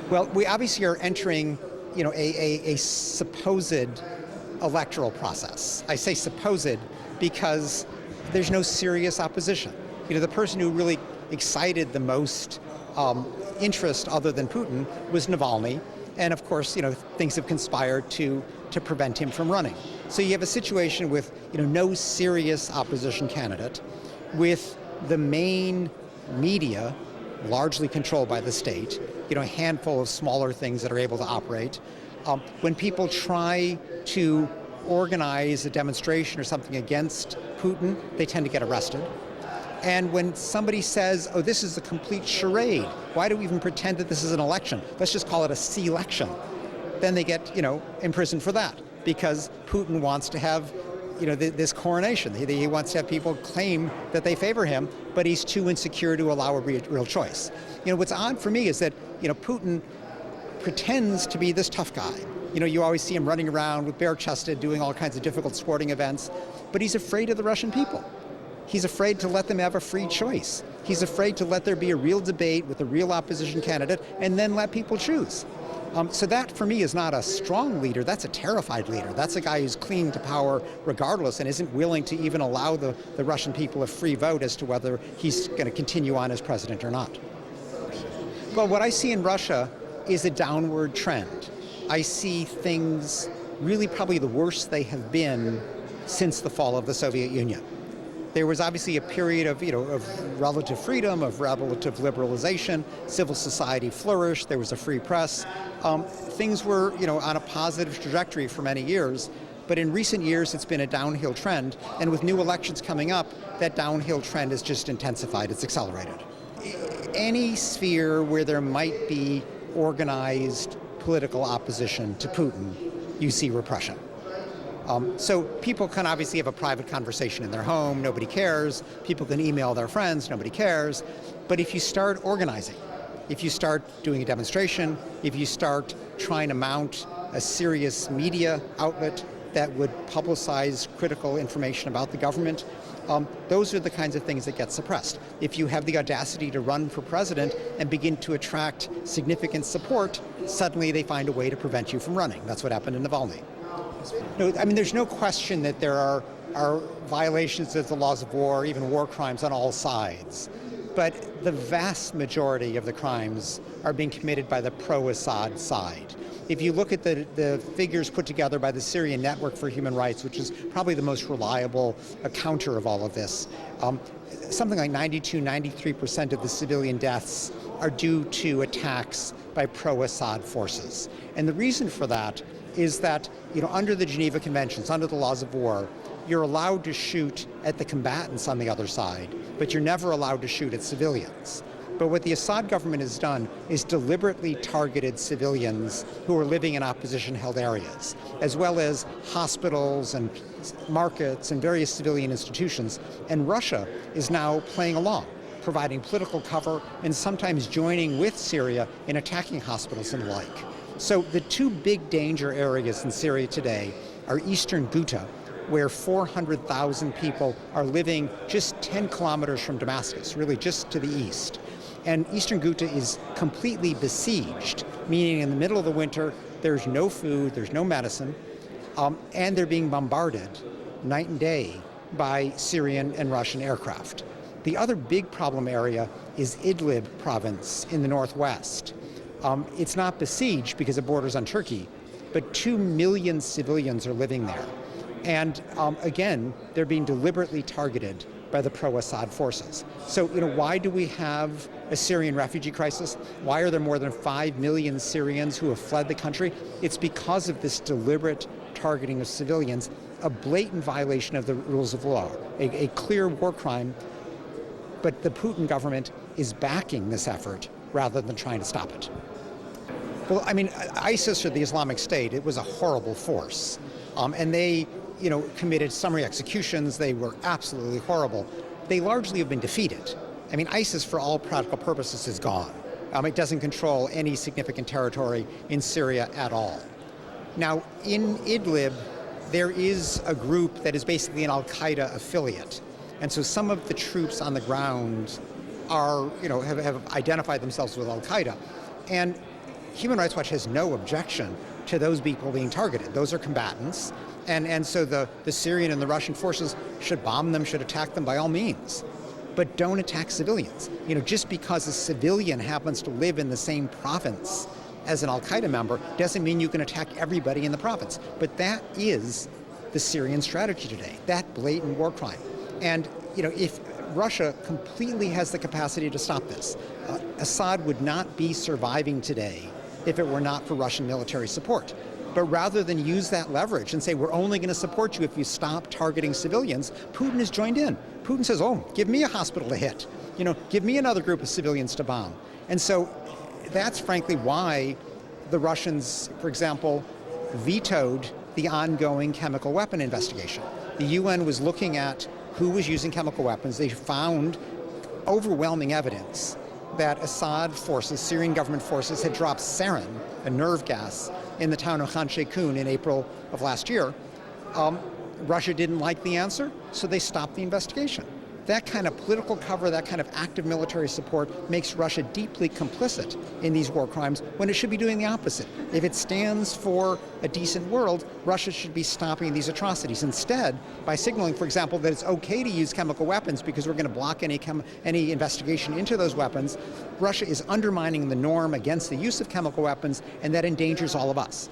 Well, we obviously are entering, a supposed electoral process. I say supposed because there's no serious opposition. The person who really excited the most interest other than Putin was Navalny. And of course, things have conspired to prevent him from running. So you have a situation with, no serious opposition candidate, with the main media largely controlled by the state, a handful of smaller things that are able to operate. When people try to organize a demonstration or something against Putin, they tend to get arrested. And when somebody says, oh, this is a complete charade, why do we even pretend that this is an election? Let's just call it a C-election. Then they get, imprisoned for that because Putin wants to have, this coronation. He wants to have people claim that they favor him, but he's too insecure to allow a real choice. What's odd for me is that, Putin pretends to be this tough guy. You always see him running around with bare-chested, doing all kinds of difficult sporting events, but he's afraid of the Russian people. He's afraid to let them have a free choice. He's afraid to let there be a real debate with a real opposition candidate and then let people choose. So that, for me, is not a strong leader. That's a terrified leader. That's a guy who's clinging to power regardless and isn't willing to even allow the Russian people a free vote as to whether he's going to continue on as president or not. Well, what I see in Russia is a downward trend. I see things really probably the worst they have been since the fall of the Soviet Union. There was obviously a period of, of relative freedom, of relative liberalization. Civil society flourished. There was a free press. Things were, on a positive trajectory for many years. But in recent years, it's been a downhill trend. And with new elections coming up, that downhill trend has just intensified. It's accelerated. Any sphere where there might be organized political opposition to Putin, you see repression. So people can obviously have a private conversation in their home, nobody cares. People can email their friends, nobody cares. But if you start organizing, if you start doing a demonstration, if you start trying to mount a serious media outlet that would publicize critical information about the government, those are the kinds of things that get suppressed. If you have the audacity to run for president and begin to attract significant support, suddenly they find a way to prevent you from running. That's what happened in Navalny. No, there's no question that there are violations of the laws of war, even war crimes on all sides. But the vast majority of the crimes are being committed by the pro-Assad side. If you look at the figures put together by the Syrian Network for Human Rights, which is probably the most reliable counter of all of this, something like 92-93% of the civilian deaths are due to attacks by pro-Assad forces. And the reason for that is that, under the Geneva Conventions, under the laws of war, you're allowed to shoot at the combatants on the other side, but you're never allowed to shoot at civilians. But what the Assad government has done is deliberately targeted civilians who are living in opposition-held areas, as well as hospitals and markets and various civilian institutions. And Russia is now playing along, providing political cover and sometimes joining with Syria in attacking hospitals and the like. So the two big danger areas in Syria today are eastern Ghouta, where 400,000 people are living just 10 kilometers from Damascus, really just to the east. And eastern Ghouta is completely besieged, meaning in the middle of the winter, there's no food, there's no medicine, and they're being bombarded night and day by Syrian and Russian aircraft. The other big problem area is Idlib province in the northwest. It's not besieged because it borders on Turkey, but 2 million civilians are living there. And again, they're being deliberately targeted by the pro-Assad forces. So, why do we have a Syrian refugee crisis? Why are there more than 5 million Syrians who have fled the country? It's because of this deliberate targeting of civilians, a blatant violation of the rules of law, a clear war crime. But the Putin government is backing this effort rather than trying to stop it. Well, ISIS, or the Islamic State, it was a horrible force. And they, committed summary executions. They were absolutely horrible. They largely have been defeated. ISIS, for all practical purposes, is gone. It doesn't control any significant territory in Syria at all. Now, in Idlib, there is a group that is basically an al-Qaeda affiliate. And so some of the troops on the ground are, have identified themselves with al-Qaeda. And Human Rights Watch has no objection to those people being targeted. Those are combatants. And so the Syrian and the Russian forces should bomb them, should attack them by all means. But don't attack civilians. Just because a civilian happens to live in the same province as an al-Qaeda member doesn't mean you can attack everybody in the province. But that is the Syrian strategy today, that blatant war crime. And if Russia completely has the capacity to stop this, Assad would not be surviving today if it were not for Russian military support. But rather than use that leverage and say, we're only going to support you if you stop targeting civilians, Putin has joined in. Putin says, oh, give me a hospital to hit. Give me another group of civilians to bomb. And so that's frankly why the Russians, for example, vetoed the ongoing chemical weapon investigation. The UN was looking at who was using chemical weapons. They found overwhelming evidence that Assad forces, Syrian government forces, had dropped sarin, a nerve gas, in the town of Khan Sheikhoun in April of last year. Russia didn't like the answer, so they stopped the investigation. That kind of political cover, that kind of active military support makes Russia deeply complicit in these war crimes when it should be doing the opposite. If it stands for a decent world, Russia should be stopping these atrocities. Instead, by signaling, for example, that it's okay to use chemical weapons because we're going to block any investigation into those weapons, Russia is undermining the norm against the use of chemical weapons, and that endangers all of us.